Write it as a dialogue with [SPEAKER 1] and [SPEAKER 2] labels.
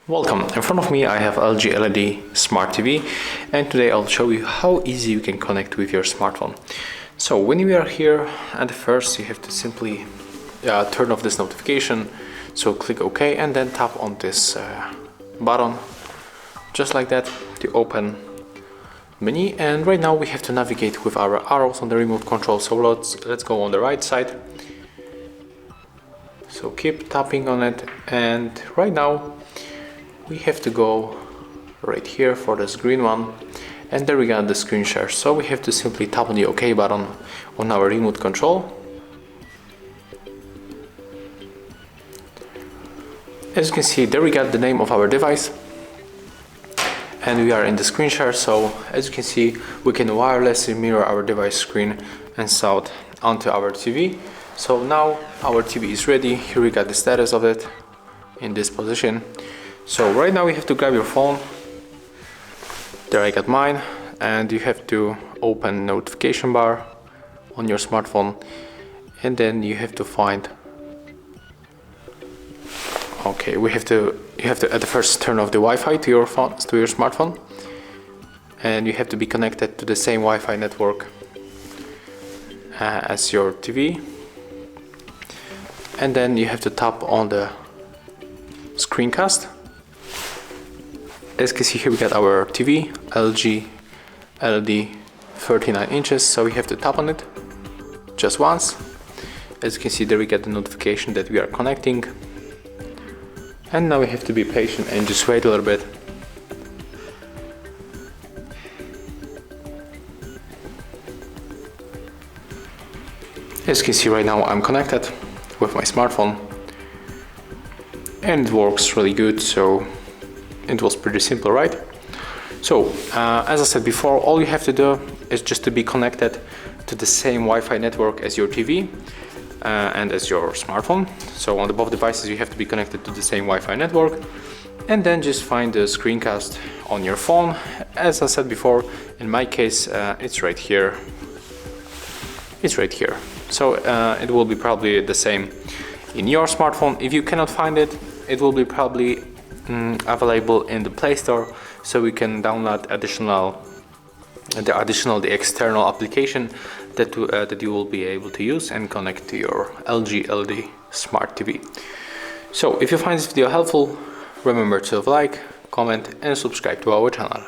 [SPEAKER 1] Welcome, in front of me I have LG LED Smart TV, and today I'll show you how easy you can connect with your smartphone. So when you are here, at first you have to simply turn off this notification, so click OK and then tap on this button, just like that, to open menu. And right now we have to navigate with our arrows on the remote control, so let's go on the right side. So keep tapping on it, and right now we have to go right here for this green one, and there we got the screen share. So we have to simply tap on the OK button on our remote control. As you can see, there we got the name of our device, and we are in the screen share. So as you can see, we can wirelessly mirror our device screen and sound onto our TV. So now our TV is ready. Here we got the status of it in this position. So right now we have to grab your phone. There I got mine, and you have to open notification bar on your smartphone, and then you have to find, okay, you have to at the first turn off the Wi-Fi to your phone, to your smartphone, and you have to be connected to the same Wi-Fi network as your TV, and then you have to tap on the screencast. As you can see here, we got our TV, LG LED 39 inches, so we have to tap on it just once. As you can see, there we get the notification that we are connecting, and now we have to be patient and just wait a little bit. As you can see right now, I'm connected with my smartphone, and it works really good. So it was pretty simple, right? So as I said before, all you have to do is just to be connected to the same Wi-Fi network as your TV and as your smartphone. So on the both devices you have to be connected to the same Wi-Fi network, and then just find the screencast on your phone. As I said before, in my case it's right here. It's right here. So it will be probably the same in your smartphone. If you cannot find it, it will be probably available in the Play Store, so we can download the external application that you will be able to use and connect to your LG LED Smart TV. So if you find this video helpful, remember to like, comment and subscribe to our channel.